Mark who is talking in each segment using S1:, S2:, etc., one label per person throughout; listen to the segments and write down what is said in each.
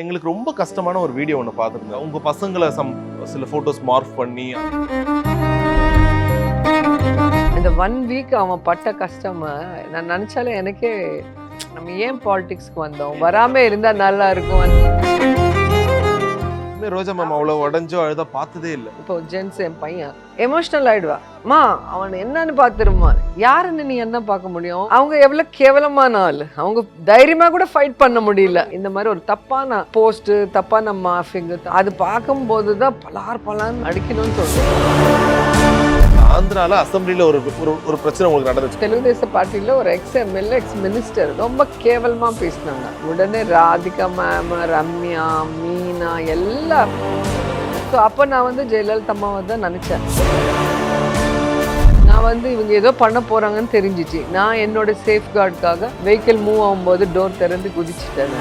S1: எங்களுக்கு ரொம்ப கஷ்டமான ஒரு வீடியோ ஒன்று பார்த்துருந்தேன். உங்க பசங்கள சில போட்டோஸ் மார்க் பண்ணி
S2: இந்த 1 வீக் அவன் பட்ட கஷ்டம் நான் நினைச்சாலே எனக்கே நம்ம ஏன் பாலிடிக்ஸ்க்கு வந்தோம், வராம இருந்தா நல்லா இருக்கும்.
S1: ரோஜா மேம் அவ்வளோ உடஞ்சோ அழுதா பார்த்ததே இல்லை.
S2: இப்போ ஜென்ஸ் என் பையன் எமோஷனல் ஆயிடுவா, அம்மா அவன் என்னன்னு பாத்துருமா, யாருன்னு நீ என்ன பார்க்க முடியும், அவங்க எவ்வளவு கேவலமான ஆள், அவங்க தைரியமா கூட ஃபைட் பண்ண முடியல. இந்த மாதிரி ஒரு தப்பான போஸ்ட், தப்பான மார்பிங், அது பார்க்கும் போதுதான் பலான்னு அடிக்கணும்னு சொல்றேன்.
S1: ஆந்திரால அசம்பிளில ஒரு பிரச்சனை உங்களுக்கு நடந்துச்சு.
S2: தெலுங்கு பார்ட்டில ஒரு எம்எல்ஏ மினிஸ்டர் ரொம்ப கேவலமா பேசினாங்க. உடனே ராதிகா மேம், ரம்யா, மீனா எல்லாம். ஸோ அப்போ நான் ஜெயலலிதா அம்மாவை தான் நினைச்சேன். நான் இவங்க ஏதோ பண்ண போறாங்கன்னு தெரிஞ்சிச்சு. நான் என்னோட சேஃப்கார்டுக்காக வெஹிக்கிள் மூவ் ஆகும்போது டோர் திறந்து குதிச்சுட்டேன்.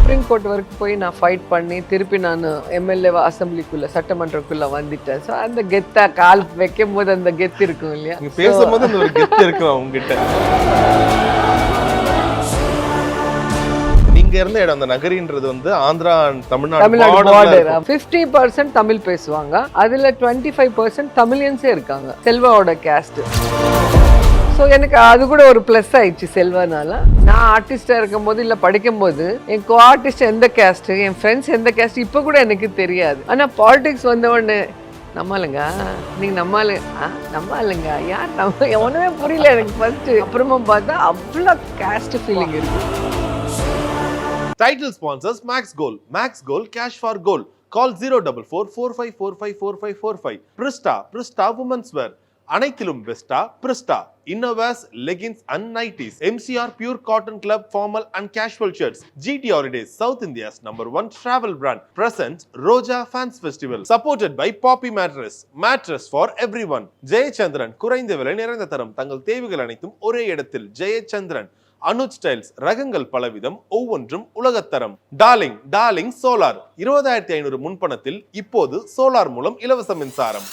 S2: சுப்ரீம் கோர்ட் வரைக்கும் போய் நான் ஃபைட் பண்ணி திருப்பி நான் எம்எல்ஏ அசம்பிளிக்குள்ள சட்டமன்றக்குள்ள வந்துட்டேன். ஸோ அந்த கெத்தா கால் வைக்கும் போது அந்த கெத்து இருக்கும் இல்லையா,
S1: பேசும்போது அந்த ஒரு கெத்து இருக்கும் அவங்ககிட்ட. நீங்க இருந்த இடம் அந்த நகரின்றது ஆந்திரா தமிழ்நாடு
S2: பார்டர். 50% தமிழ் பேசுவாங்க, அதுல 25% தமிழியன்ஸே இருக்காங்க. செல்வாவோட கேஸ்ட். ஸோ எனக்கு அது கூட ஒரு ப்ளஸ் ஆயிடுச்சு செல்வனால. நான் ஆர்டிஸ்டாக இருக்கும்போது இல்லை படிக்கும்போது என் கோ ஆர்டிஸ்ட் எந்த கேஸ்ட்டு, என் ஃப்ரெண்ட்ஸ் எந்த கேஸ்ட் இப்போ கூட எனக்கு தெரியாது. ஆனால் பாலிடிக்ஸ் வந்தவொடனே நம்மளுங்க, நீங்கள் நம்மளுங்க யார் நம்ம ஒன்றுமே புரியல எனக்கு ஃபர்ஸ்ட். அப்புறமா பார்த்தா அவ்வளோ கேஸ்ட் ஃபீலிங் இருக்கு.
S1: Title sponsors Max Gold. Max Gold, cash for gold. Call 04445454545. Prista Women's Wear. அனைத்திலும் பெஸ்டா Prista. Innerwears leggings and nighties. MCR Pure Cotton Club formal and casual shirts. GT Holidays, South India's #1 travel brand. Presents Roja Fans Festival. Supported by Poppy Mattress for everyone. Jayachandran, குறைந்த விலை நிறைந்த தரம், தங்கள் தேவைகள் அனைத்தும் ஒரே இடத்தில். ஜெயச்சந்திரன். அனுஜ் ஸ்டைல்ஸ், ரகங்கள் பலவிதம், ஒவ்வொன்றும் உலகத்தரம். Darling solar. 20,500 முன்பணத்தில் இப்போது சோலார் மூலம் இலவச மின்சாரம்.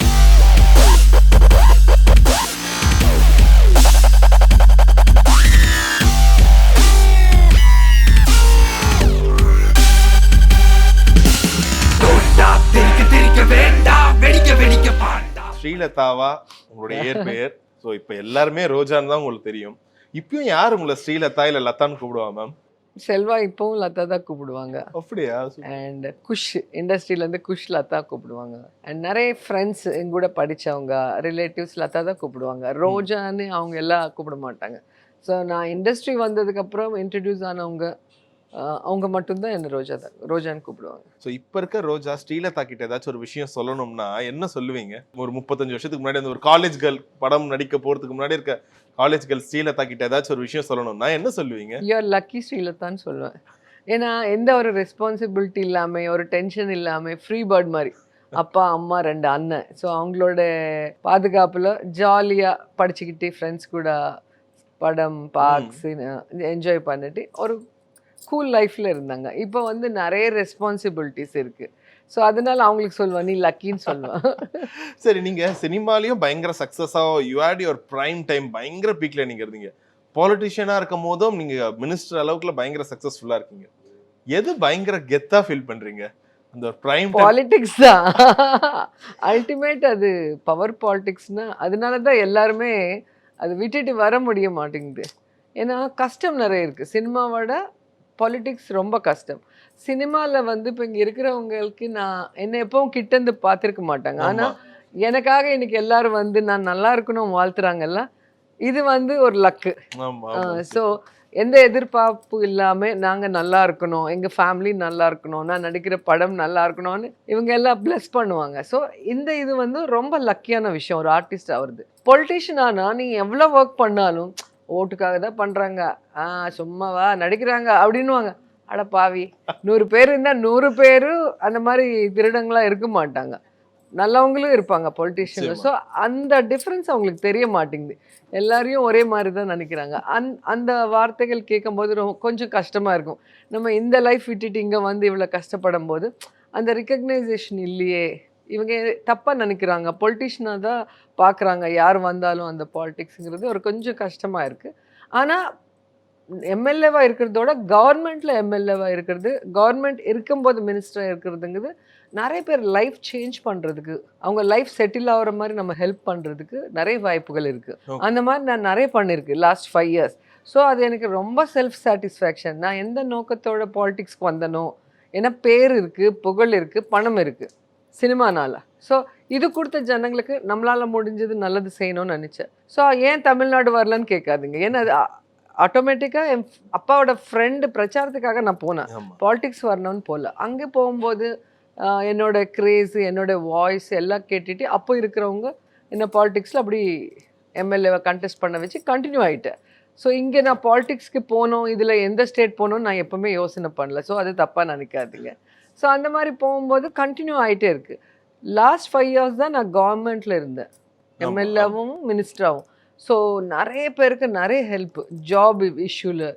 S1: ஸ்ரீலதாவா உங்களுடைய இயற்பெயர். ஸோ இப்போ எல்லாருமே ரோஜான்னு தான் உங்களுக்கு தெரியும். இப்பயும் யார் உங்களை ஸ்ரீலதா இல்ல லதான்னு கூப்பிடுவா மேம்?
S2: செல்வா இப்பவும் லதா தான் கூப்பிடுவாங்க.
S1: அப்படியா?
S2: அண்ட் குஷ் இண்டஸ்ட்ரியிலேருந்து குஷ் லதா கூப்பிடுவாங்க. அண்ட் நிறைய ஃப்ரெண்ட்ஸ் எங்க கூட படித்தவங்க ரிலேட்டிவ்ஸ் லதா தான் கூப்பிடுவாங்க. ரோஜான்னு அவங்க எல்லாம் கூப்பிட மாட்டாங்க. ஸோ நான் இண்டஸ்ட்ரி வந்ததுக்கப்புறம் இன்ட்ரடியூஸ் ஆனவங்க அவங்க மட்டும்தான் என்ன ரோஜான்னு கூப்பிடுவாங்க.
S1: ஸோ இப்போ இருக்க ரோஜா ஸ்ரீலதா கிட்ட ஏதாச்சும் ஒரு விஷயம் சொல்லணும்னா என்ன சொல்லுவீங்க? ஒரு 35 வருஷத்துக்கு முன்னாடி அந்த ஒரு காலேஜ் கேர்ள் படம் நடிக்க போறதுக்கு முன்னாடி இருக்க காலேஜ் கேர்ள் ஸ்ரீலதா கிட்ட ஏதாச்சும் ஒரு விஷயம் சொல்லணும்னா என்ன சொல்லுவீங்க?
S2: யூஆர் லக்கி ஸ்ரீலதான்னு சொல்லுவேன். ஏன்னா எந்த ஒரு ரெஸ்பான்சிபிலிட்டி இல்லாமல், ஒரு டென்ஷன் இல்லாமல், ஃப்ரீ பேர்ட் மாதிரி. அப்பா அம்மா 2 அண்ணன். ஸோ அவங்களோட பாதுகாப்பில் ஜாலியாக படிச்சுக்கிட்டு ஃப்ரெண்ட்ஸ் கூட படம் பார்க்ஸ் என்ஜாய் பண்ணிட்டு ஒரு ஸ்கூல் லைஃப்ல இருந்தாங்க. இப்போ நிறைய ரெஸ்பான்சிபிலிட்டிஸ் இருக்கு. ஸோ அதனால அவங்களுக்கு சொல்லுவேன் நீ லக்கின்னு சொல்லுவேன்.
S1: சரி, நீங்க சினிமாலையும் பயங்கர சக்சஸா you had your prime time, பயங்கர பீக்ல நீங்க இருந்தீங்க. பாலிட்டிஷியனா இருக்கும் போதும் நீங்க மினிஸ்டர் அளவுக்குள்ள பயங்கர சக்சஸ்ஃபுல்லா இருக்கீங்க. எது பயங்கர கெத்தா ஃபீல் பண்றீங்க? அந்த பிரைம்
S2: பாலிடிக்ஸ் தான் அல்டிமேட். அது பவர் பாலிடிக்ஸ்னா அதனால தான் எல்லாருமே அது விட்டுட்டு வர முடிய மாட்டேங்குது. ஏன்னா கஷ்டம் நிறைய இருக்கு. சினிமாவோட பாலிடிக்ஸ் ரொம்ப கஷ்டம். சினிமாவில் இப்போ இங்கே இருக்கிறவங்களுக்கு நான் என்னை எப்பவும் கிட்டேருந்து பார்த்துருக்க மாட்டாங்க. ஆனால் எனக்காக இன்னைக்கு எல்லாரும் நான் நல்லா இருக்கணும் வாழ்த்துறாங்கல்ல, இது ஒரு லக்கு. ஸோ எந்த எதிர்பார்ப்பு இல்லாமல் நாங்கள் நல்லா இருக்கணும், எங்கள் ஃபேமிலி நல்லா இருக்கணும், நான் நடிக்கிற படம் நல்லா இருக்கணும்னு இவங்க எல்லாம் ப்ளஸ் பண்ணுவாங்க. ஸோ இது ரொம்ப லக்கியான விஷயம் ஒரு ஆர்டிஸ்ட் ஆகுறது. பொலிட்டிஷியன் ஆனால் நீங்கள் எவ்வளோ ஒர்க் பண்ணாலும் ஓட்டுக்காக தான் பண்ணுறாங்க, சும்மாவா நடிக்கிறாங்க அப்படின்னுவாங்க. அட பாவி, 100 பேர் இருந்தால் 100 பேரும் அந்த மாதிரி திருடங்களாக இருக்க மாட்டாங்க, நல்லவங்களும் இருப்பாங்க பொலிட்டிஷியன். ஸோ அந்த டிஃப்ரென்ஸ் அவங்களுக்கு தெரிய மாட்டேங்குது. எல்லாரையும் ஒரே மாதிரி தான் நினைக்கிறாங்க. அந்த வார்த்தைகள் கேட்கும்போது கொஞ்சம் கஷ்டமாக இருக்கும். நம்ம இந்த லைஃப் விட்டுட்டு இங்கே இவ்வளோ கஷ்டப்படும் போது அந்த ரிகக்னைசேஷன் இல்லையே, இவங்க தப்பாக நினைக்கிறாங்க, பொலிட்டிஷியனாக தான் பார்க்குறாங்க யார் வந்தாலும் அந்த பாலிடிக்ஸுங்கிறது ஒரு கொஞ்சம் கஷ்டமாக இருக்குது. ஆனால் எம்எல்ஏவா இருக்கிறதோட கவர்மெண்ட்ல எம்எல்ஏவா இருக்கிறது, கவர்மெண்ட் இருக்கும்போது மினிஸ்டரா இருக்கிறதுங்கிறது நிறைய பேர் லைஃப் சேஞ்ச் பண்றதுக்கு, அவங்க லைஃப் செட்டில் ஆகுற மாதிரி நம்ம ஹெல்ப் பண்றதுக்கு நிறைய வாய்ப்புகள் இருக்கு.
S1: Okay.
S2: அந்த மாதிரி நான் நிறைய பண்ணியிருக்கேன் லாஸ்ட் 5 இயர்ஸ். ஸோ அது எனக்கு ரொம்ப செல்ஃப் சாட்டிஸ்ஃபேக்ஷன். நான் எந்த நோக்கத்தோட பாலிடிக்ஸ்க்கு வந்தனோ, ஏன்னா பேர் இருக்கு, புகழ் இருக்கு, பணம் இருக்கு சினிமானால. ஸோ இது கொடுத்த ஜனங்களுக்கு நம்மளால முடிஞ்சது நல்லது செய்யணும்னு நினைச்சேன். ஸோ ஏன் தமிழ்நாடு வரலன்னு கேட்காதீங்க. ஏன்னா அது ஆட்டோமேட்டிக்காக என் அப்பாவோட ஃப்ரெண்டு பிரச்சாரத்துக்காக நான் போனேன்.
S1: ஆமா.
S2: பாலிடிக்ஸ் வரணும்னு போகல. அங்கே போகும்போது என்னோட கிரேஸு, என்னோட வாய்ஸ் எல்லாம் கேட்டுட்டு அப்போ இருக்கிறவங்க என்ன பாலிடிக்ஸில் அப்படி எம்எல்ஏவை கண்டெஸ்ட் பண்ண வச்சு கண்டினியூ ஆகிட்டேன். ஸோ இங்கே நான் பாலிடிக்ஸ்க்கு போகணும், இதில் எந்த ஸ்டேட் போகணும்னு நான் எப்போவுமே யோசனை பண்ணல. ஸோ அது தப்பாக நினைக்காதீங்க. ஸோ அந்த மாதிரி போகும்போது கண்டினியூ ஆகிட்டே இருக்குது. லாஸ்ட் 5 இயர்ஸ் தான் நான் கவர்மெண்ட்டில் இருந்தேன், எம்எல்ஏவும் மினிஸ்டராகவும். ஸோ நிறைய பேருக்கு நிறைய ஹெல்ப், ஜாப் இஷ்யூவில்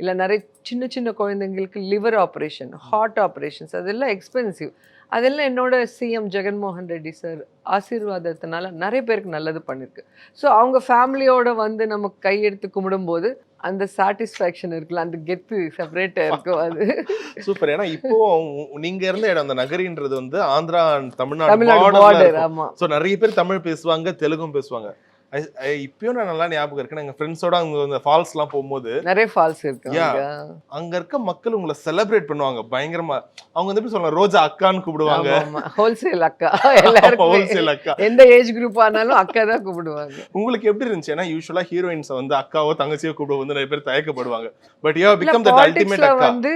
S2: இல்லை நிறைய சின்ன சின்ன குழந்தைங்களுக்கு லிவர் ஆப்ரேஷன், ஹார்ட் ஆப்ரேஷன்ஸ், அதெல்லாம் எக்ஸ்பென்சிவ். அதெல்லாம் என்னோட சிஎம் ஜெகன்மோகன் ரெட்டி சார் ஆசீர்வாதத்தினால நிறைய பேருக்கு நல்லது பண்ணியிருக்கு. ஸோ அவங்க ஃபேமிலியோட வந்து நம்ம கையெடுத்து கும்பிடும்போது அந்த சாட்டிஸ்ஃபேக்ஷன் இருக்குல்ல, அந்த கெத்து செப்பரேட்டாக இருக்கும். அது
S1: சூப்பர். ஏன்னா இப்போ நீங்க இருந்த இடம் அந்த நகரின்றது வந்து ஆந்திரா தமிழ்நாடு
S2: தமிழ்நாடு பார்டர். ஆமாம்.
S1: ஸோ நிறைய பேர் தமிழ் பேசுவாங்க, தெலுங்கும் பேசுவாங்க. இப்பயும் நான் நல்லா ஞாபகம் இருக்கு, எங்க ஃப்ரெண்ட்ஸோட அங்க அந்த ஃபால்ஸ் எல்லாம் போகும்போது நிறைய
S2: ஃபால்ஸ் இருக்கு.
S1: அங்க இருக்க மக்கள் உங்களை செலிப்ரேட் பண்ணுவாங்க பயங்கரமா. அவங்க வந்து எப்படி சொல்லுவாங்க, ரோஜா அக்கான்னு கூப்பிடுவாங்க.
S2: ஹோல்சேல் அக்கா, எல்லாரும்
S1: ஹோல்சேல் அக்கா,
S2: எந்த ஏஜ் குரூப் ஆனாலும் அக்கா தான் கூப்பிடுவாங்க.
S1: உங்களுக்கு எப்படி இருந்துச்சு? ஏன்னா யூசுவலா ஹீரோயின்ஸ் வந்து அக்காவோ தங்கச்சியோ கூப்பிட வந்து நிறைய பேர் தயக்கப்படுவாங்க. But you have become that ultimate அக்கா.
S2: வந்து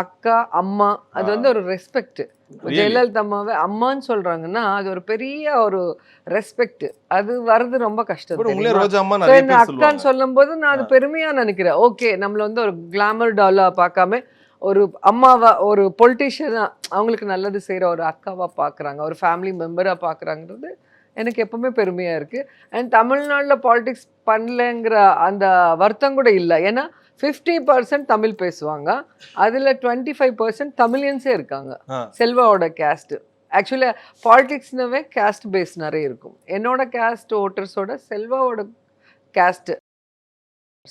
S2: அக்கா, அம்மா, அது வந்து ஒரு ரெஸ்பெக்ட். ஜெயலலிதா அம்மாவை அம்மான்னு சொல்றாங்கன்னா அது ஒரு பெரிய ஒரு ரெஸ்பெக்ட். அது வர்றது ரொம்ப கஷ்டம். அக்கான்னு சொல்லும் போது நான் அது பெருமையா நினைக்கிறேன். ஓகே, நம்மள வந்து ஒரு கிளாமர் டாலா பார்க்காம ஒரு அம்மாவா, ஒரு பொலிட்டீஷியனா, அவங்களுக்கு நல்லது செய்யற ஒரு அக்காவா பாக்குறாங்க, ஒரு ஃபேமிலி மெம்பரா பாக்குறாங்கிறது எனக்கு எப்பவுமே பெருமையா இருக்கு. அண்ட் தமிழ்நாட்டுல பாலிடிக்ஸ் பண்ணலங்கிற அந்த வருத்தம் கூட இல்லை. ஏன்னா 50% தமிழ் பேசுவாங்க, அதுல 25% தமிழியன்ஸே இருக்காங்க. செல்வாவோட கேஸ்ட் ஆக்சுவலி பாலிடிக்ஸ்னாவே கேஸ்ட் பேஸ் நிறைய இருக்கும். என்னோட கேஸ்ட் ஓட்டர்ஸோட செல்வாவோட கேஸ்ட்,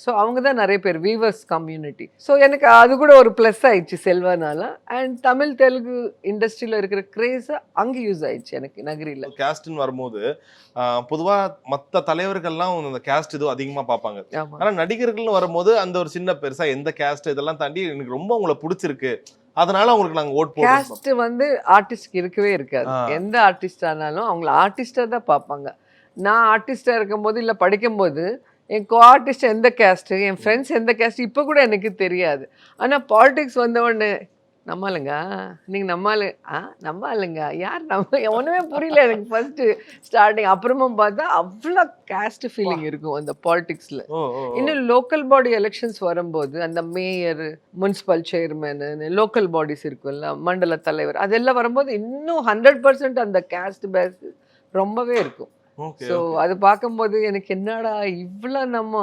S2: ஸோ அவங்க தான் நிறைய பேர் வீவர்ஸ் கம்யூனிட்டி. ஸோ எனக்கு அது கூட ஒரு ப்ளஸ் ஆயிடுச்சு செல்வானால. அண்ட் தமிழ் தெலுங்கு இண்டஸ்ட்ரியில் இருக்கிற கிரேஸை அங்கே யூஸ் ஆயிடுச்சு எனக்கு நகரியில்.
S1: கேஸ்ட்னு வரும்போது பொதுவாக மற்ற தலைவர்கள்லாம் அந்த கேஸ்ட் இதுவும் அதிகமாக பார்ப்பாங்க. ஆனால் நடிகர்கள்னு வரும்போது அந்த ஒரு சின்ன பெருசாக எந்த கேஸ்ட் இதெல்லாம் தாண்டி எனக்கு ரொம்ப உங்களை பிடிச்சிருக்கு, அதனால உங்களுக்கு நாங்கள் ஓட் போடுறோம்.
S2: கேஸ்ட் வந்து ஆர்டிஸ்ட்க்கு இருக்கவே இருக்காது. எந்த ஆர்டிஸ்ட் ஆனாலும் அவங்கள ஆர்டிஸ்டாக தான் பார்ப்பாங்க. நான் ஆர்டிஸ்டாக இருக்கும்போது இல்லை படிக்கும்போது என் கோ ஆர்டிஸ்ட் எந்த கேஸ்ட்டு, என் ஃப்ரெண்ட்ஸ் எந்த கேஸ்ட் இப்போ கூட எனக்கு தெரியாது. ஆனால் பாலிடிக்ஸ் வந்தவொடனே நம்மளுங்க, நீங்கள் நம்மளு நம்மளுங்க யார், நம்ம ஒன்றுமே புரியல எனக்கு ஃபர்ஸ்ட்டு ஸ்டார்டிங். அப்புறமா பார்த்தா அவ்வளோ கேஸ்ட் ஃபீலிங் இருக்கும் அந்த பாலிடிக்ஸில். இன்னும் லோக்கல் பாடி எலெக்ஷன்ஸ் வரும்போது அந்த mayor, municipal chairman, local bodies இருக்குல்ல, மண்டல தலைவர், அதெல்லாம் வரும்போது இன்னும் 100% அந்த கேஸ்ட் பேஸ் ரொம்பவே இருக்கும். ஸோ அது பார்க்கும்போது எனக்கு என்னடா இவ்வளோ நம்ம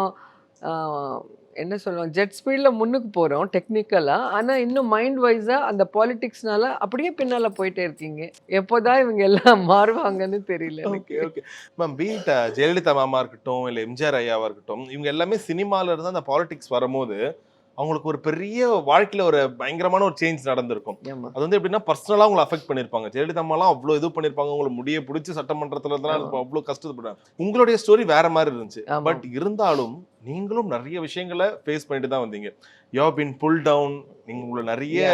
S2: என்ன சொல்லுவோம், ஜெட் ஸ்பீடில் முன்னுக்கு போகிறோம் டெக்னிக்கலாக, ஆனால் இன்னும் மைண்ட் வைஸாக அந்த பாலிடிக்ஸ்னால அப்படியே பின்னால் போயிட்டே இருக்கீங்க. எப்போதான் இவங்க எல்லாம் மாறுவாங்கன்னு தெரியல.
S1: Okay okay ma'am. பீட் ஜெயலலிதா மாமா இருக்கட்டும், இல்லை எம்ஜிஆர் ஐயாவா இருக்கட்டும், இவங்க எல்லாமே சினிமால இருந்து அந்த பாலிடிக்ஸ் வரும்போது அவங்களுக்கு ஒரு பெரிய வாழ்க்கையில ஒரு பயங்கரமான ஒரு சேஞ்ச் நடந்திருக்கும். அது வந்து எப்படின்னா பர்சனலா உங்களை அஃபெக்ட் பண்ணிருப்பாங்க. ஜெயலலிதா அம்மாலாம் அவ்வளோ இது பண்ணிருப்பாங்க, உங்களை முடிய பிடிச்சி சட்டமன்றத்துல இருந்தாலும் அவ்வளோ கஷ்டப்படுறாங்க. உங்களுடைய ஸ்டோரி வேற மாதிரி இருந்துச்சு. பட் இருந்தாலும் நீங்களும் நிறைய விஷயங்களை ஃபேஸ் பண்ணிட்டு தான் வந்தீங்க. You have been pull down. நீங்க உங்களை நிறைய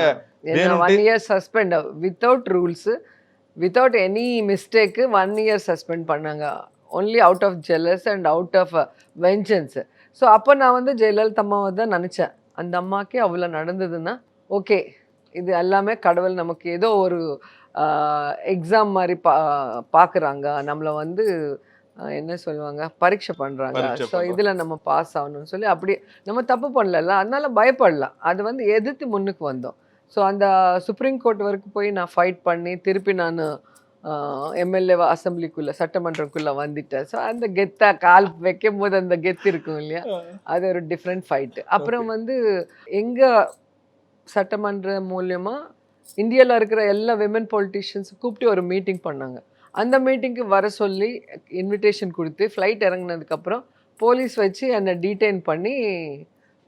S2: 1 year suspend without rules, without any mistake 1 year suspend பண்ணாங்க. Only out of jealous and out of vengeance. So அப்போ நான் வந்து ஜெயலலிதா அம்மாவை தான் நினச்சேன். அந்த அம்மாக்கே அவ்வளோ நடந்ததுன்னா ஓகே, இது எல்லாமே கடவுள் நமக்கு ஏதோ ஒரு எக்ஸாம் மாதிரி பார்க்குறாங்க, நம்மளை வந்து என்ன சொல்லுவாங்க, பரீட்சை பண்ணுறாங்க. ஸோ இதில் நம்ம பாஸ் ஆகணும்னு சொல்லி அப்படி நம்ம தப்பு பண்ணல, அதனால பயப்படலாம். அது வந்து எதிர்த்து முன்னுக்கு வந்தோம். ஸோ அந்த சுப்ரீம் கோர்ட் வரைக்கும் போய் நான் ஃபைட் பண்ணி திருப்பி நான் எம்எல்ஏ அசம்பிளிக்குள்ளே சட்டமன்றக்குள்ளே வந்துட்டேன். ஸோ அந்த கெத்தா கால் வைக்கும் போது அந்த கெத்து இருக்கும் இல்லையா, அது ஒரு டிஃப்ரெண்ட் ஃபைட்டு. அப்புறம் வந்து எங்கள் சட்டமன்ற மூலியமாக இந்தியாவில் இருக்கிற எல்லா விமன் பொலிட்டிஷியன்ஸ் கூப்பிட்டு ஒரு மீட்டிங் பண்ணாங்க. அந்த மீட்டிங்க்கு வர சொல்லி இன்விடேஷன் கொடுத்து ஃப்ளைட் இறங்கினதுக்கப்புறம் போலீஸ் வச்சு என்னை டீடைன் பண்ணி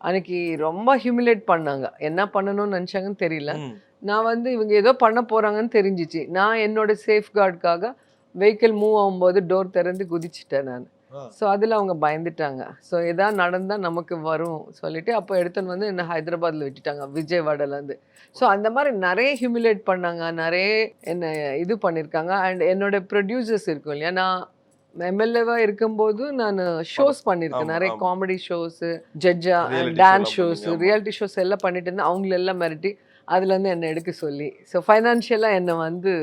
S2: அன்னைக்கு ரொம்ப ஹியூமிலேட் பண்ணாங்க. என்ன பண்ணணும்னு நினச்சாங்கன்னு தெரியல.
S1: ம்.
S2: நான் வந்து இவங்க ஏதோ பண்ண போறாங்கன்னு தெரிஞ்சிச்சு. நான் என்னோட சேஃப்கார்டுக்காக வெஹிக்கிள் மூவ் ஆகும்போது டோர் திறந்து குதிச்சுட்டேன் நான்.
S1: ஆ.
S2: ஸோ அதில் அவங்க பயந்துட்டாங்க. ஸோ எதாவது நடந்தால் நமக்கு வரும் சொல்லிட்டு அப்போ எடுத்துன்னு வந்து என்ன ஹைதராபாத்தில் விட்டுட்டாங்க விஜயவாடாலேருந்து. ஸோ அந்த மாதிரி நிறைய ஹியூமிலேட் பண்ணாங்க, நிறைய என்ன இது பண்ணியிருக்காங்க. அண்ட் என்னோட ப்ரொடியூசர்ஸ் இருக்கும் இல்லையா, நான் எம்எல்ஏவாக இருக்கும்போது நான் ஷோஸ் பண்ணியிருக்கேன்,
S1: ஆமா,
S2: நிறைய
S1: ஆமா.
S2: காமெடி ஷோஸு, ஜட்ஜா,
S1: Reality
S2: டான்ஸ்
S1: showலாம்
S2: ஷோஸ்,
S1: பண்ணீங்க, ஆமா.
S2: ரியாலிட்டி ஷோஸ் எல்லாம் பண்ணிட்டு இருந்தேன். அவங்களெல்லாம் மிரட்டி அதுலேருந்து என்னை எடுக்க சொல்லி, ஸோ ஃபைனான்ஷியலாக என்னை வந்து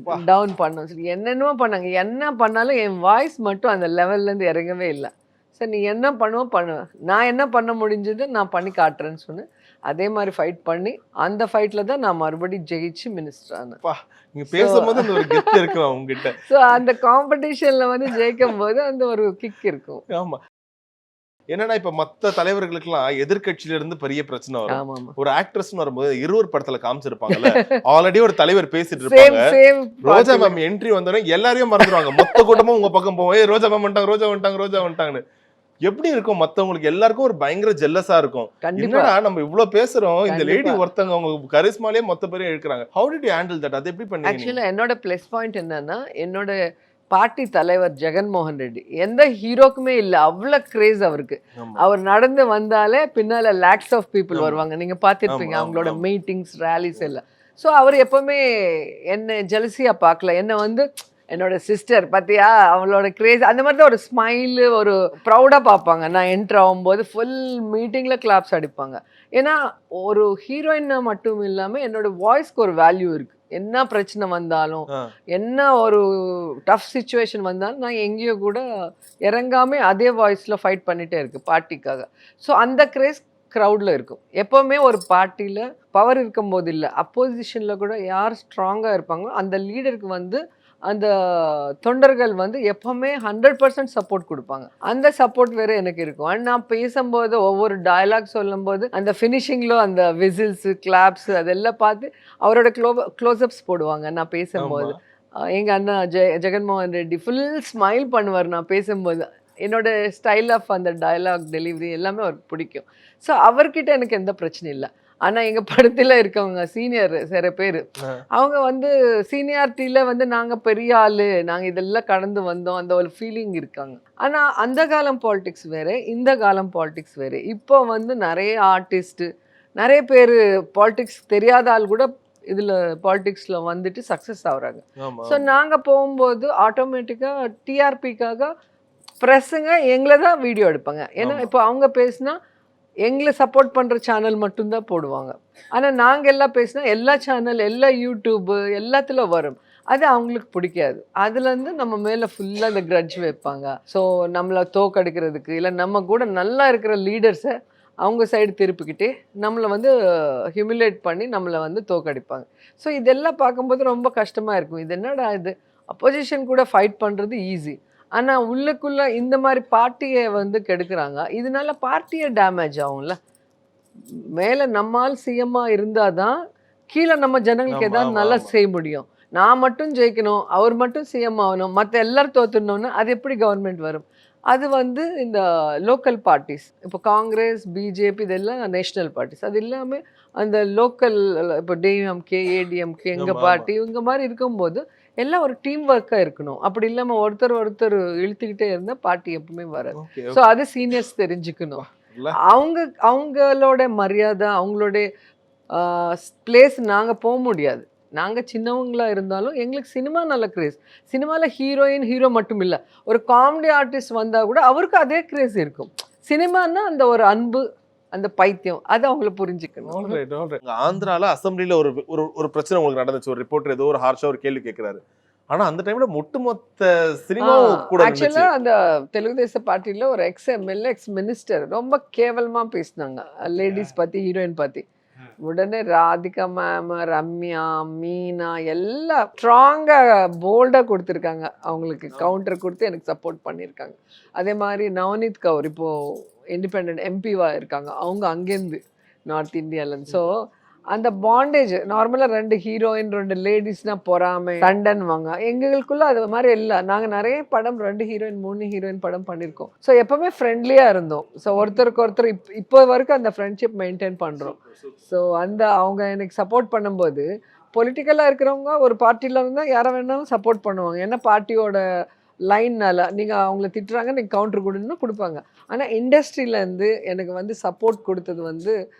S1: வா.
S2: டவுன் பண்ணோம் சொல்லி என்னென்னமோ பண்ணாங்க. என்ன பண்ணாலும் என் வாய்ஸ் மட்டும் அந்த லெவல்லேருந்து இறங்கவே இல்லை. சரி நீ என்ன பண்ணுவோ பண்ணுவேன், நான் என்ன பண்ண முடிஞ்சது நான் பண்ணி காட்டுறேன்னு சொன்னேன். அதே மாதிரி ஃபைட் பண்ணி அந்த ஃபைட்டில் தான் நான் மறுபடியும் ஜெயிச்சு மினிஸ்டர் ஆனேன்.
S1: நீங்க பேசும்போது அந்த ஒரு கெத்து இருக்கும் உங்ககிட்ட.
S2: ஸோ அந்த காம்படிஷனில் வந்து ஜெயிக்கும் போது அந்த ஒரு கிக் இருக்கும்.
S1: ஆமா. என்னன்னா இப்ப மத்த தலைவர்களுக்கெல்லாம் எதிர்க்கட்சியில இருந்து பெரிய பிரச்சனை வரும்.
S2: ஆமா ஆமா.
S1: ஒரு ஆக்ட்ரஸ்னு வரும்போது இருவர் படத்துல காமிச்சிருப்பாங்கல்ல, ஆல்ரெடி ஒரு தலைவர் பேசிட்டு
S2: சேம்
S1: இருப்பாங்க.
S2: சேம்
S1: ரோஜா மேம் என்ட்ரி வந்தோடனே எல்லாரையும் மறந்துடுவாங்க. மொத்த கூட்டமும் உங்க பக்கம் போவோம். ஏய் ரோஜா மேம் வந்துட்டாங்க, ரோஜா வந்துட்டாங்க, ரோஜா வந்துட்டாங்கன்னு. எப்படி இருக்கும் மத்தவங்களுக்கு எல்லாருக்கும் ஒரு பயங்கர ஜெல்லஸா இருக்கும்.
S2: கண்டிப்பா
S1: என்னடா நம்ம இவ்ளோ பேசுறோம், இந்த லேடி
S2: கண்டிப்பா.
S1: ஒருத்தங்க அவங்க கரிஸ்மாலே மொத்த பேரையும் இழுக்குறாங்க. How did you handle that? அது எப்படி பண்ணீங்க நீங்க?
S2: ஆக்சுவலாக என்னோட ப்ளஸ் பாயிண்ட் என்னன்னா, என்னோட பார்ட்டி தலைவர் ஜெகன்மோகன் ரெட்டி எந்த ஹீரோக்குமே இல்லை, அவ்வளோ கிரேஸ் அவருக்கு.
S1: ஆமா.
S2: அவர் நடந்து வந்தாலே பின்னால லேக்ஸ் ஆஃப் பீப்புள்
S1: ஆமா.
S2: வருவாங்க. நீங்க பார்த்துருப்பீங்க
S1: ஆமா,
S2: அவங்களோட
S1: ஆமா.
S2: மீட்டிங்ஸ், ரேலிஸ் எல்லாம். ஸோ அவர் எப்பவுமே என்னை ஜெலசியா பார்க்கல. என்னை வந்து என்னோட சிஸ்டர் பார்த்தியா அவளோட கிரேஸ் அந்த மாதிரி தான், ஒரு ஸ்மைலு, ஒரு ப்ரௌடாக பார்ப்பாங்க. நான் என்ட்ரு ஆகும்போது ஃபுல் மீட்டிங்கில் கிளாப்ஸ் அடிப்பாங்க. ஏன்னா ஒரு ஹீரோயினா மட்டும் இல்லாமல் என்னோட வாய்ஸ்க்கு ஒரு வேல்யூ இருக்குது. என்ன பிரச்சனை வந்தாலும்,
S1: ஆ.
S2: என்ன ஒரு டஃப் சுச்சுவேஷன் வந்தாலும் நான் எங்கேயோ கூட இறங்காம அதே வாய்ஸில் ஃபைட் பண்ணிகிட்டே இருக்கு பார்ட்டிக்காக. ஸோ அந்த கிரேஸ் க்ரௌடில் இருக்கும். எப்போவுமே ஒரு பார்ட்டியில் பவர் இருக்கும்போது இல்லை, அப்போசிஷனில் கூட யார் ஸ்ட்ராங்காக இருப்பாங்களோ அந்த லீடருக்கு வந்து அந்த தொண்டர்கள் வந்து எப்பவுமே 100% சப்போர்ட் கொடுப்பாங்க. அந்த சப்போர்ட் வேற எனக்கு இருக்கும். அண்ட் நான் பேசும்போது ஒவ்வொரு டயலாக் சொல்லும்போது அந்த ஃபினிஷிங்கில் அந்த விசில்ஸு, கிளாப்ஸு அதெல்லாம் பார்த்து அவரோட க்ளோஸ்அப்ஸ் போடுவாங்க நான் பேசும்போது. எங்கள் அண்ணா ஜெகன்மோகன் ரெட்டி ஃபுல் ஸ்மைல் பண்ணுவார் நான் பேசும்போது. என்னோட ஸ்டைல் ஆஃப் அந்த டயலாக் டெலிவரி எல்லாமே அவருக்கு பிடிக்கும். ஸோ அவர்கிட்ட எனக்கு எந்த பிரச்சனையும் இல்லை. ஆனால் எங்கள் படத்தில் இருக்கவங்க சீனியர் சில பேர், அவங்க வந்து சீனியாரிட்டியில் வந்து நாங்கள் பெரிய ஆள், நாங்கள் இதெல்லாம் கடந்து வந்தோம், அந்த ஒரு ஃபீலிங் இருக்காங்க. ஆனால் அந்த காலம் பாலிடிக்ஸ் வேறு, இந்த காலம் பாலிடிக்ஸ் வேறு. இப்போ வந்து நிறைய ஆர்டிஸ்ட்டு, நிறைய பேர் பாலிடிக்ஸ் தெரியாத ஆள் கூட இதில் பாலிடிக்ஸில் வந்துட்டு சக்ஸஸ் ஆகுறாங்க.
S1: ஆமா.
S2: ஸோ நாங்கள் போகும்போது ஆட்டோமேட்டிக்காக டிஆர்பிக்காக ப்ரெஸ்ஸுங்க எங்களை தான் வீடியோ எடுப்பாங்க. ஏன்னா
S1: ஆமா.
S2: இப்போ அவங்க பேசுனா எங்களை சப்போர்ட் பண்ணுற சேனல் மட்டும்தான் போடுவாங்க. ஆனால் நாங்கள் எல்லாம் பேசினா எல்லா சேனல், எல்லா யூடியூப்பு எல்லாத்துல வரும். அது அவங்களுக்கு பிடிக்காது. அதுலேருந்து நம்ம மேலே ஃபுல்லாக இந்த கிரட்ஜ் வைப்பாங்க. ஸோ நம்மளை தோக்கடிக்கிறதுக்கு, இல்லை நம்ம கூட நல்லா இருக்கிற லீடர்ஸை அவங்க சைடு திருப்பிக்கிட்டே நம்மளை வந்து ஹியூமிலேட் பண்ணி நம்மளை வந்து தோக்கடிப்பாங்க. ஸோ இதெல்லாம் பார்க்கும்போது ரொம்ப கஷ்டமாக இருக்கும். இது என்னடா இது, அப்போசிஷன் கூட ஃபைட் பண்ணுறது ஈஸி, ஆனால் உள்ளுக்குள்ளே இந்த மாதிரி பார்ட்டியை வந்து கெடுக்கிறாங்க. இதனால பார்ட்டியே டேமேஜ் ஆகும்ல. மேலே நம்மால் சிஎம்மாக இருந்தால் தான் கீழே நம்ம ஜனங்களுக்கு
S1: ஆமா,
S2: ஏதாவது
S1: ஆமா,
S2: நல்லா
S1: ஆமா.
S2: செய்ய முடியும். நான் மட்டும் ஜெயிக்கணும், அவர் மட்டும் சிஎம் ஆகணும், மற்ற எல்லாரும் தோத்துடணும்னா அது எப்படி கவர்மெண்ட் வரும்? அது வந்து இந்த லோக்கல் பார்ட்டிஸ், இப்போ காங்கிரஸ், பிஜேபி இதெல்லாம் நேஷ்னல் பார்ட்டிஸ். அது இல்லாமல் அந்த லோக்கல், இப்போ டிஎம்கே, ஏடிஎம்கே, எங்கள்
S1: ஆமா,
S2: பார்ட்டி இவங்க மாதிரி இருக்கும்போது எல்லாம் ஒரு டீம் ஒர்க்காக இருக்கணும். அப்படி இல்லாமல் ஒருத்தர் ஒருத்தர் இழுத்துக்கிட்டே இருந்தால் பார்ட்டி எப்பவுமே வராது.
S1: Okay,
S2: ஸோ அது சீனியர்ஸ் தெரிஞ்சுக்கணும்.
S1: இல்ல?
S2: அவங்களோட மரியாதை, அவங்களோட பிளேஸ் நாங்கள் போக முடியாது. நாங்கள் சின்னவங்களா இருந்தாலும் எங்களுக்கு சினிமா நல்ல கிரேஸ். சினிமாவில் ஹீரோயின், ஹீரோ மட்டும் இல்லை, ஒரு காமெடி ஆர்டிஸ்ட் வந்தால் கூட அவருக்கு அதே கிரேஸ் இருக்கும். சினிமான்னா அந்த ஒரு அன்பு, அந்த பைத்தியம், அது அவங்கள புரிஞ்சுக்கணும்.
S1: Alright, alright. அங்க ஆந்திரால அசெம்பிளில ஒரு ஒரு ஒரு பிரச்சனை உங்களுக்கு நடந்துச்சு. ஒரு ரிப்போர்ட்டர் ஏதோ ஒரு ஹார்ஷா ஒரு கேள்வி கேட்கிறாரு. ஆனா அந்த டைம்ல ஒட்டுமொத்த சினிமாவும் கூட இருந்துச்சு.
S2: ஆக்சுவலா அந்த தெலுங்குதேச பார்ட்டியில் ஒரு எக்ஸ் எம்எல்ஏ, எக்ஸ் மினிஸ்டர் ரொம்ப கேவலமாக பேசினாங்க லேடிஸ் பற்றி, ஹீரோயின் பற்றி. உடனே ராதிகா மேம், ரம்யா, மீனா எல்லாம் ஸ்ட்ராங்காக போல்டாக கொடுத்துருக்காங்க. அவங்களுக்கு கவுண்டர் கொடுத்து எனக்கு சப்போர்ட் பண்ணியிருக்காங்க. அதே மாதிரி நவநீத் கவுர் இப்போது இண்டிபெண்ட் எம்பிவா இருக்காங்க, அவங்க அங்கேருந்து நார்த் இந்தியாவிலேருந்து. ஸோ அந்த பாண்டேஜ் நார்மலாக 2 ஹீரோயின் 2 லேடிஸ்னா பொறாமை சண்டைன்னுவாங்க. எங்களுக்குள்ள அது மாதிரி இல்லை. நாங்கள் நிறைய படம் 2 ஹீரோயின் 3 ஹீரோயின் படம் பண்ணியிருக்கோம். ஸோ எப்பவுமே ஃப்ரெண்ட்லியாக இருந்தோம். ஸோ ஒருத்தருக்கு ஒருத்தர் இப்போ வரைக்கும் அந்த ஃப்ரெண்ட்ஷிப் மெயின்டைன் பண்ணுறோம். ஸோ அவங்க எனக்கு சப்போர்ட் பண்ணும்போது பொலிட்டிக்கலாக இருக்கிறவங்க ஒரு பார்ட்டியில் இருந்தால் யாரை வேணாலும் சப்போர்ட் பண்ணுவாங்க. ஏன்னா பார்ட்டியோட லைன்னால நீங்கள் அவங்கள திட்டுறாங்க, நீங்கள் கவுண்டர் கொடுன்னு கொடுப்பாங்க. ஆனால் இண்டஸ்ட்ரியிலேருந்து எனக்கு வந்து சப்போர்ட் கொடுத்தது வந்து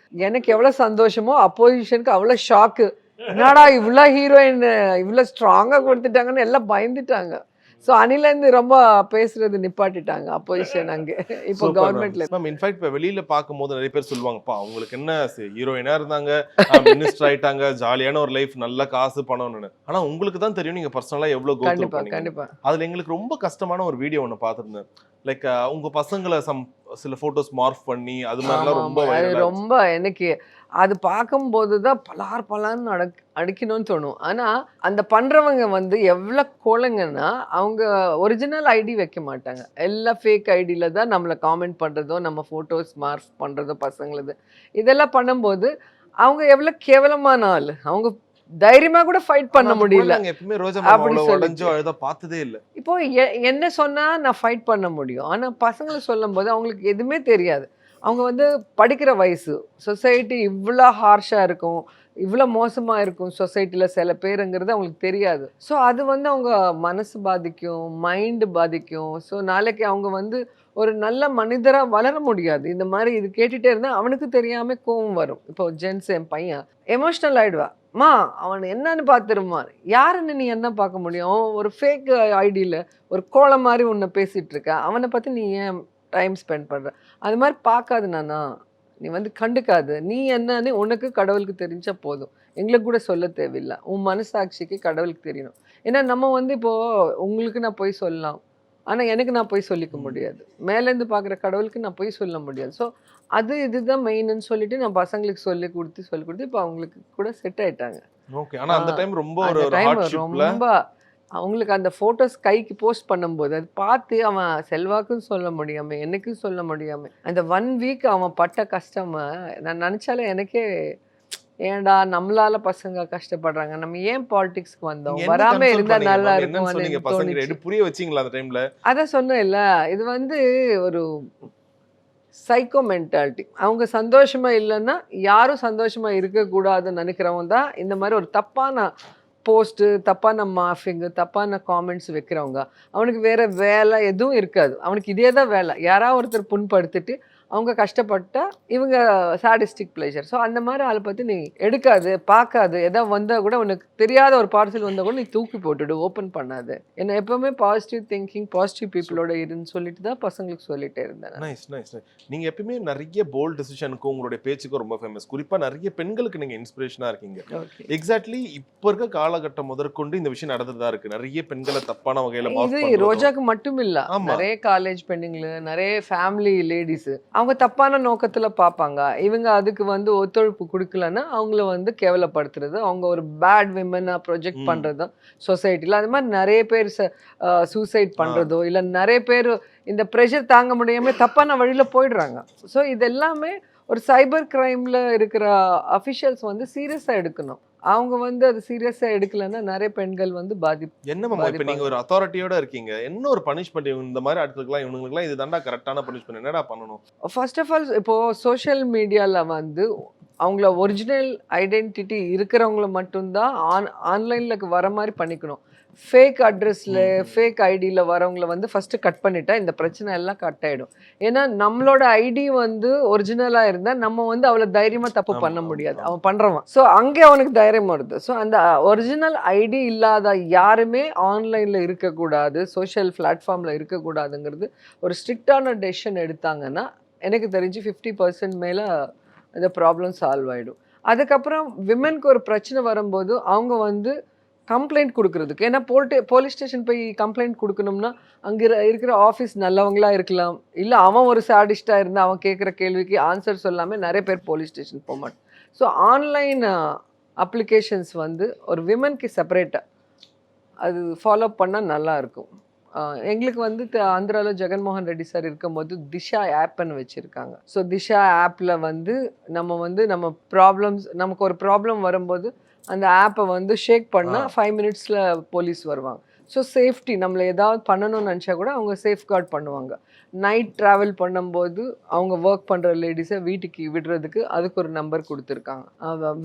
S2: எனக்கு எவ்வளோ சந்தோஷமோ அப்போசிஷனுக்கு அவ்வளோ ஷாக்கு. என்னடா இவ்வளோ ஹீரோயின் இவ்வளோ ஸ்ட்ராங்காக கொடுத்துட்டாங்கன்னு எல்லாம் பயந்துட்டாங்க. ஸோ அணிலேருந்து ரொம்ப பேசுறது நிப்பாட்டிட்டாங்க அப்போசிஷன் அங்கே. இப்போ கவர்மெண்ட்ல
S1: மேம் இன்ஃபேக்ட் இப்போ வெளியில பார்க்கும்போது நிறைய பேர் சொல்லுவாங்கப்பா அவங்களுக்கு என்ன ஹீரோயினா இருந்தாங்க, மினிஸ்டர் ஆயிட்டாங்க, ஜாலியான ஒரு லைஃப், நல்ல காசு பணம்னு. ஆனா உங்களுக்கு தான் தெரியும் நீங்க பர்சனலா எவ்வளவு கோ த்ரூ பண்ணீங்க.
S2: கண்டிப்பா
S1: அதுல எங்களுக்கு ரொம்ப கஷ்டமான ஒரு வீடியோ ஒன்று பார்த்துருந்தேன். லைக் உங்க பசங்களை சில போட்டோஸ் மார்க் பண்ணி அது மாதிரிலாம் ரொம்ப
S2: ரொம்ப எனக்கு அது பார்க்கும்போது தான் பலார்னு அடிக்கணும்னு தோணும். ஆனால் அந்த பண்ணுறவங்க வந்து எவ்வளோ கோலங்கன்னா அவங்க ஒரிஜினல் ஐடி வைக்க மாட்டாங்க. எல்லாம் ஃபேக் ஐடியில் தான் நம்மளை காமெண்ட் பண்ணுறதோ நம்ம ஃபோட்டோஸ் மார்க் பண்ணுறதோ பசங்களது இதெல்லாம் பண்ணும்போது அவங்க எவ்வளோ கேவலமான ஆள். அவங்க தைரியமா கூட ஃபைட் பண்ண முடியல.
S1: அப்படி உடைஞ்சோ அழுத பார்த்ததே இல்ல.
S2: இப்போ என்ன சொன்னா நான் ஃபைட் பண்ண முடியும். ஆனா பசங்களை சொல்லும் போது அவங்களுக்கு எதுவுமே தெரியாது. அவங்க வந்து படிக்கிற வயசு, சொசைட்டி இவ்வளோ ஹார்ஷா இருக்கும், இவ்வளோ மோசமா இருக்கும் சொசைட்டில சில பேருங்கிறது அவங்களுக்கு தெரியாது. ஸோ அது வந்து அவங்க மனசு பாதிக்கும், மைண்டு பாதிக்கும். ஸோ நாளைக்கு அவங்க வந்து ஒரு நல்ல மனிதரா வளர முடியாது. இந்த மாதிரி இது கேட்டுட்டே இருந்தா அவனுக்கு தெரியாம கோவம் வரும். இப்போ ஜென்ஸ் என் பையன் எமோஷனல் ஆயிடுவா. மா அவன் என்னன்னு பார்த்துருமா, யாருன்னு நீ என்ன பார்க்க முடியும்? ஒரு ஃபேக் ஐடியில் ஒரு கோலம் மாதிரி உன்னை பேசிட்டு இருக்க, அவனை பற்றி நீ ஏன் டைம் ஸ்பெண்ட் பண்ணுற? அது மாதிரி பார்க்காது நானா, நீ வந்து கண்டுக்காது. நீ என்னன்னு உனக்கு கடவுளுக்கு தெரிஞ்சா போதும், எங்களுக்கு கூட சொல்ல தேவையில்லை. உன் மனசாட்சிக்கு கடவுளுக்கு தெரியணும். ஏன்னா நம்ம வந்து இப்போது உங்களுக்கு நான் போய் சொல்லலாம், ஆனால் எனக்கு நான் போய் சொல்லிக்க முடியாது. மேலேருந்து பார்க்குற கடவுளுக்கு நான் போய் சொல்ல முடியாது. ஸோ இதுதான் மெயின்னு சொல்லிட்டு நான் பசங்களுக்கு சொல்லி கொடுத்து இப்போ அவங்களுக்கு கூட செட் ஆயிட்டாங்க.
S1: ஓகே. ஆனா அந்த டைம் ரொம்ப ஒரு ஹார்ட்ஷிப்ல
S2: ரொம்ப அவங்களுக்கு அந்த ஃபோட்டோஸ் கைக்கு போஸ்ட் பண்ணும்போது அது பார்த்து அவன் செல்வாக்கும் சொல்ல முடியாம எனக்கும் சொல்ல முடியாம அந்த 1 வீக் அவன் பட்ட கஷ்டமா நான் நினைச்சாலே எனக்கே ஏன்டா நம்மளால பசங்க கஷ்டப்படுறாங்க, நம்ம ஏன் பாலிடிக்ஸ்க்கு வந்தோம், வராம இருந்தா நல்லா இருக்கும்.
S1: புரிய வச்சீங்களா அந்த டைம்ல?
S2: அதான் சொன்னேன் இல்ல, இது வந்து ஒரு சைக்கோ மென்டாலிட்டி. அவங்க சந்தோஷமா இல்லைன்னா யாரும் சந்தோஷமா இருக்கக்கூடாதுன்னு நினைக்கிறவங்க தான் இந்த மாதிரி ஒரு தப்பான போஸ்ட்டு, தப்பான மார்ஃபிங்கு, தப்பான காமெண்ட்ஸ் வைக்கிறவங்க. அவனுக்கு வேற வேலை எதுவும் இருக்காது, அவனுக்கு இதே தான் வேலை. யாராவது ஒருத்தர் புண்படுத்திட்டு அவங்க கஷ்டப்பட்டா இவங்க சாடிஸ்டிக் ப்ளஷர். ஸோ அந்த மாதிரி ஆளை பற்றி நீ எடுக்காது, பார்க்காது. எதாவது வந்தால் கூட உனக்கு தெரியாத ஒரு பார்சல் வந்தால் கூட நீ தூக்கி போட்டுடு, ஓப்பன் பண்ணாது. என்ன எப்போவுமே பாசிட்டிவ் திங்கிங், பாசிட்டிவ் பீப்புளோட இருன்னு சொல்லிட்டு தான் பசங்களுக்கு சொல்லிட்டே இருந்தேன்.
S1: Nice nice. நீங்கள் எப்பயுமே நிறைய போல்ட் டிசிஷனுக்கும் உங்களுடைய பேச்சுக்கும் ரொம்ப ஃபேமஸ். குறிப்பாக நிறைய பெண்களுக்கு நீங்கள் இன்ஸ்பிரேஷனாக இருக்கீங்க. எக்ஸாக்ட்லி இப்போ இருக்க காலகட்டம் முதற்கொண்டு இந்த விஷயம் நடந்துட்டு தான் இருக்கு. நிறைய பெண்களை தப்பான வகையில்
S2: இது ரோஜாக்கு மட்டும் இல்லை, நிறைய காலேஜ் பெண்ணுங்களு, நிறைய ஃபேமிலி லேடிஸு அவங்க தப்பான நோக்கத்தில் பார்ப்பாங்க. இவங்க அதுக்கு வந்து ஒத்துழைப்பு கொடுக்கலன்னா அவங்கள வந்து கேவலப்படுத்துறது, அவங்க ஒரு பேட் விமனாக ப்ரொஜெக்ட் பண்ணுறதும் சொசைட்டியில். அது மாதிரி நிறைய பேர் சூசைட் பண்ணுறதோ இல்லை நிறைய பேர் இந்த ப்ரெஷர் தாங்க முடியாமல் தப்பான வழியில் போயிடுறாங்க. ஸோ இது எல்லாமே ஒரு சைபர் கிரைமில் இருக்கிற அஃபிஷியல்ஸ் வந்து சீரியஸாக எடுக்கணும். அவங்க வந்து அது சீரியஸா எடுக்கலன்னா நிறைய பெண்கள் வந்து பாதிப்பு.
S1: என்ன மேம் இப்போ நீங்க ஒரு அத்தாரிட்டியோட இருக்கீங்க, என்ன ஒரு பனிஷ்மென்ட் இந்த மாதிரி ஆட்களுக்குலாம் இவங்களுக்குலாம் இது தாண்டா கரெக்டான பனிஷ்மென்ட், என்னடா பண்ணணும்?
S2: ஃபர்ஸ்ட் ஆஃப் ஆல் இப்போ சோஷியல் மீடியாவில் வந்து அவங்கள ஒரிஜினல் ஐடென்டிட்டி இருக்கிறவங்கள மட்டும்தான் ஆன்லைனில் வர மாதிரி பண்ணிக்கணும். ஃபேக் அட்ரஸில் ஃபேக் ஐடியில் வரவங்களை வந்து ஃபஸ்ட்டு கட் பண்ணிட்டா இந்த பிரச்சனை எல்லாம் கட் ஆகிடும். ஏன்னா நம்மளோட ஐடி வந்து ஒரிஜினலாக இருந்தால் நம்ம வந்து அவ்வளோ தைரியமாக தப்பு பண்ண முடியாது, அவன் பண்ணுறவன். ஸோ அங்கே அவனுக்கு தைரியம் வருது. ஸோ அந்த ஒரிஜினல் ஐடி இல்லாத யாருமே ஆன்லைனில் இருக்கக்கூடாது, சோஷியல் பிளாட்ஃபார்மில் இருக்கக்கூடாதுங்கிறது ஒரு ஸ்ட்ரிக்டான டெசிஷன் எடுத்தாங்கன்னா எனக்கு தெரிஞ்சு 50% மேலே இந்த ப்ராப்ளம் சால்வ் ஆகிடும். அதுக்கப்புறம் விமென்க்கு ஒரு பிரச்சனை வரும்போது அவங்க வந்து கம்ப்ளைண்ட் கொடுக்கறதுக்கு, ஏன்னா போலீஸ் ஸ்டேஷன் போய் கம்ப்ளைண்ட் கொடுக்கணும்னா அங்கே இருக்கிற ஆஃபீஸ் நல்லவங்களா இருக்கலாம், இல்லை அவன் ஒரு சாடிஸ்டாக இருந்தால் அவன் கேட்குற கேள்விக்கு ஆன்சர் சொல்லாமல் நிறைய பேர் போலீஸ் ஸ்டேஷன் போக மாட்டான். ஸோ ஆன்லைன் அப்ளிகேஷன்ஸ் வந்து ஒரு விமனுக்கு செப்பரேட்டாக அது ஃபாலோ பண்ணால் நல்லாயிருக்கும். எங்களுக்கு வந்து ஆந்திராவில் ஜெகன்மோகன் ரெட்டி சார் இருக்கும்போது திஷா ஆப்னு வச்சுருக்காங்க. ஸோ திஷா ஆப்பில் வந்து நம்ம ப்ராப்ளம்ஸ், நமக்கு ஒரு ப்ராப்ளம் வரும்போது அந்த ஆப்பை வந்து ஷேக் பண்ணால் 5 மினிட்ஸில் போலீஸ் வருவாங்க. ஸோ சேஃப்டி, நம்மளை ஏதாவது பண்ணணும்னு நினச்சா கூட அவங்க சேஃப்கார்ட் பண்ணுவாங்க. நைட் ட்ராவல் பண்ணும்போது அவங்க ஒர்க் பண்ணுற லேடிஸை வீட்டுக்கு விடுறதுக்கு அதுக்கு ஒரு நம்பர் கொடுத்துருக்காங்க.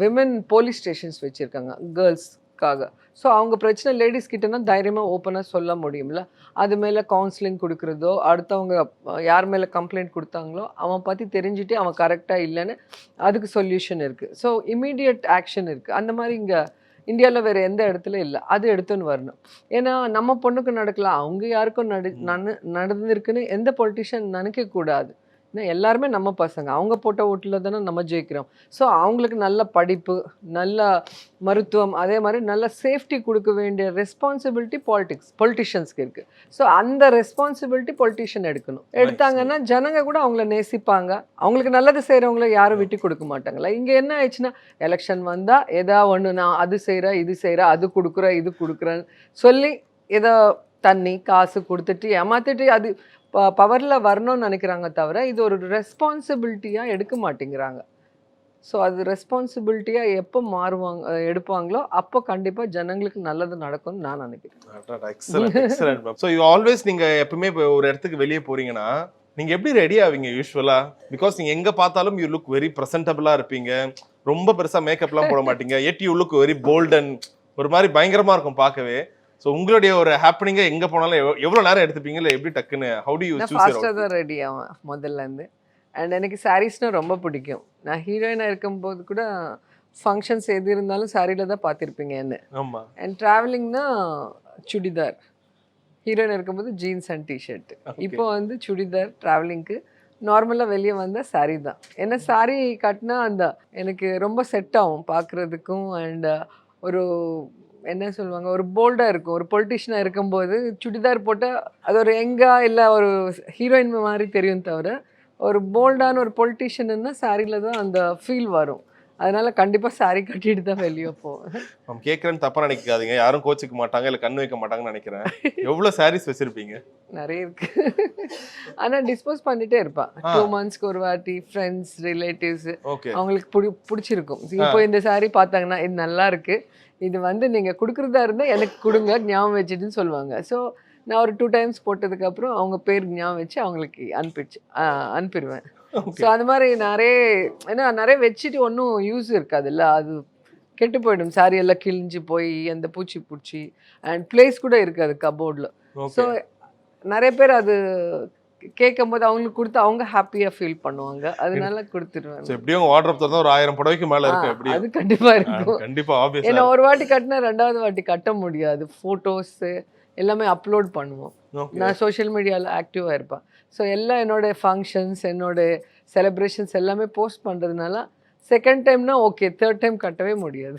S2: விமன் போலீஸ் ஸ்டேஷன்ஸ் வச்சுருக்காங்க கேர்ள்ஸ்க்காக. ஸோ அவங்க பிரச்சனை லேடிஸ் கிட்டனா தைரியமாக ஓப்பனாக சொல்ல முடியும்ல. அது மேலே கவுன்சிலிங் கொடுக்குறதோ, அடுத்தவங்க யார் மேலே கம்ப்ளைண்ட் கொடுத்தாங்களோ அவன் பற்றி தெரிஞ்சுட்டு அவன் கரெக்டாக இல்லைன்னு அதுக்கு சொல்யூஷன் இருக்குது. ஸோ இமீடியட் ஆக்ஷன் இருக்குது. அந்த மாதிரி இங்கே இந்தியாவில் வேறு எந்த இடத்துல இல்லை. அது எடுத்துன்னு வரணும். ஏன்னா நம்ம பொண்ணுக்கு நடக்கலாம், அவங்க யாருக்கும் நடந்திருக்குன்னு எந்த பொலிட்டிஷியன் நினைக்கக்கூடாது. ஏன்னா எல்லாருமே நம்ம பசங்க, அவங்க போட்ட ஓட்டில் தானே நம்ம ஜெயிக்கிறோம். ஸோ அவங்களுக்கு நல்ல படிப்பு, நல்ல மருத்துவம், அதே மாதிரி நல்ல சேஃப்டி கொடுக்க வேண்டிய ரெஸ்பான்சிபிலிட்டி பொலிட்டிஷியன்ஸ்க்கு இருக்குது. ஸோ அந்த ரெஸ்பான்சிபிலிட்டி பொலிட்டிஷியன் எடுத்தாங்கன்னா ஜனங்க கூட அவங்கள நேசிப்பாங்க. அவங்களுக்கு நல்லது செய்கிறவங்கள யாரும் விட்டு கொடுக்க மாட்டாங்களா. இங்கே என்ன ஆயிடுச்சுன்னா எலெக்ஷன் வந்தால் ஏதா ஒன்று, நான் அது செய்கிறேன், இது செய்கிறேன், அது கொடுக்குறேன், இது கொடுக்குறேன்னு சொல்லி ஏதோ தண்ணி காசு கொடுத்துட்டு ஏமாத்திட்டு அது பவரில் வரணும்னு நினைக்கிறாங்க தவிர இது ஒரு ரெஸ்பான்சிபிலிட்டியாக எடுக்க மாட்டேங்கிறாங்க. ஸோ அது ரெஸ்பான்சிபிலிட்டியாக எப்போ எடுப்பாங்களோ அப்போ கண்டிப்பாக ஜனங்களுக்கு நல்லது நடக்கும்னு நான் நினைக்கிறேன்.
S1: ஸோ யூ ஆல்வேஸ் நீங்கள் எப்பவுமே இப்போ ஒரு இடத்துக்கு வெளியே போறீங்கன்னா நீங்கள் எப்படி ரெடி ஆவீங்க யூஸ்வலா? பிகாஸ் நீங்கள் எங்கே பார்த்தாலும் யூ லுக் வெரி ப்ரெசன்டபிளாக இருப்பீங்க, ரொம்ப பெருசாக மேக்கப்லாம் போட மாட்டீங்க, எட் யூ லுக் வெரி போல்டன், ஒரு மாதிரி பயங்கரமாக இருக்கும் பார்க்கவே. ஸோ உங்களுடைய ஒரு ஹாப்பனிங்கை எங்கே போனாலும் எவ்வளோ நேரம் எடுத்துப்பீங்க, இல்லை எப்படி டக்குன்னு ஹவு டு யூ சூஸ்?
S2: ஃபாஸ்ட்டாக தான் ரெடி ஆவேன் முதல்லேருந்து. அண்ட் எனக்கு சாரீஸ்னால் ரொம்ப பிடிக்கும். நான் ஹீரோயினாக இருக்கும்போது கூட ஃபங்க்ஷன்ஸ் எது இருந்தாலும் சாரியில் தான் பார்த்துருப்பீங்க என்ன.
S1: ஆமாம்.
S2: அண்ட் ட்ராவலிங்னா சுடிதார், ஹீரோயின் இருக்கும்போது ஜீன்ஸ் அண்ட் டிஷர்ட். இப்போ வந்து சுடிதார் ட்ராவலிங்க்கு. நார்மலாக வெளியே வந்தால் சாரீ தான். ஏன்னா சாரீ கட்டினா அந்த எனக்கு ரொம்ப செட் ஆகும் பார்க்குறதுக்கும். அண்ட் ஒரு என்ன சொல்லுவாங்க, ஒரு போல்டாக இருக்கும். ஒரு பொலிட்டிஷியனாக இருக்கும்போது சுடிதார் போட்டால் அது ஒரு எங்காக இல்லை ஒரு ஹீரோயின் மாதிரி தெரியும் தவிர, ஒரு போல்டான ஒரு பொலிட்டிஷியன்னா சாரியில் தான் அந்த ஃபீல் வரும். அதனால கண்டிப்பாக சாரி கட்டிட்டு தான் வெளியே போவேன்.
S1: நம்ம கேட்குறேன்னு தப்பாக நினைக்காதீங்க, யாரும் கோச்சிக்க மாட்டாங்க இல்லை கண்ணு வைக்க மாட்டாங்கன்னு நினைக்கிறேன். எவ்வளோ சாரீஸ் வச்சுருப்பீங்க?
S2: நிறைய இருக்கு. ஆனால் டிஸ்போஸ் பண்ணிட்டே இருப்பேன். 2 மந்த்ஸ்க்கு ஒரு வாட்டி ஃப்ரெண்ட்ஸ் ரிலேட்டிவ்ஸ் அவங்களுக்கு பிடிச்சிருக்கும். இப்போ இந்த சாரீ பார்த்தாங்கன்னா இது நல்லா இருக்கு, இது வந்து நீங்கள் கொடுக்குறதா இருந்தால் எனக்கு கொடுங்க ஞாபகம் வச்சுட்டுன்னு சொல்லுவாங்க. ஸோ நான் ஒரு 2 டைம்ஸ் போட்டதுக்கப்புறம் அவங்க பேர் ஞாபகம் வச்சு அவங்களுக்கு அனுப்பிடுவேன். ஸோ அது மாதிரி நிறைய வச்சுட்டு ஒன்றும் யூஸ் இருக்காதுல்ல, அது கெட்டு போயிடும். சாரி எல்லாம் கிழிஞ்சு போய் அந்த பூச்சி பூச்சி அண்ட் பிளேஸ் கூட இருக்காது கபோர்டில். ஸோ நிறைய பேர் அது கேட்கும் போது அவங்களுக்கு கொடுத்து அவங்க ஹாப்பியாக ஃபீல் பண்ணுவாங்க. அதனால கொடுத்துருவேன்.
S1: எப்படியும் வார்ட்ரோப் திறந்தா ஒரு 1000 புடவைக்கு மேலே இருக்கு. எப்படி? அது
S2: கண்டிப்பாக இருக்கும்.
S1: கண்டிப்பாக ஆப்வியஸா.
S2: ஏன்னா ஒரு வாட்டி கட்டினா 2வது வாட்டி கட்ட முடியாது. ஃபோட்டோஸு எல்லாமே அப்லோட் பண்ணுவோம். நான் சோஷியல் மீடியாவில் ஆக்டிவாக இருப்பேன். ஸோ எல்லாம் என்னோடய ஃபங்க்ஷன்ஸ், என்னோடய செலிப்ரேஷன்ஸ் எல்லாமே போஸ்ட் பண்ணுறதுனால செகண்ட் டைம்னா ஓகே, தேர்ட் டைம் கட்டவே முடியாது.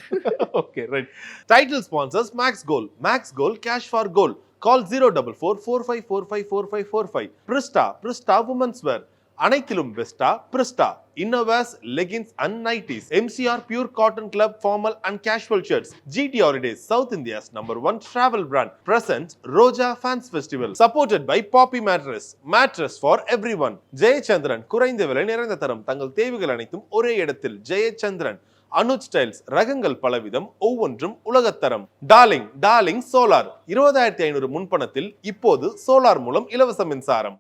S1: Okay, right. Title sponsors Max Gold. Max Gold, cash for gold. Call 04445454545. Prista Women's Wear. அனைத்திலும் பெஸ்டா Prista. Innerwears leggings and nighties. MCR Pure Cotton Club Formal and Casual Shirts. GT Holidays, South India's #1 travel brand. Presents Roja Fans Festival. Supported by Poppy Mattress for everyone. Jayachandran, குறைந்த விலை நிறைந்த தரம். தங்கள் தேவைகள் அனைத்தும் ஒரே இடத்தில். ஜெயச்சந்திரன். அனுஜ் ஸ்டைல்ஸ், ரகங்கள் பலவிதம், ஒவ்வொன்றும் உலகத்தரம். டார்லிங் சோலார், 20,500 முன்பணத்தில் இப்போது சோலார் மூலம் இலவச மின்சாரம்.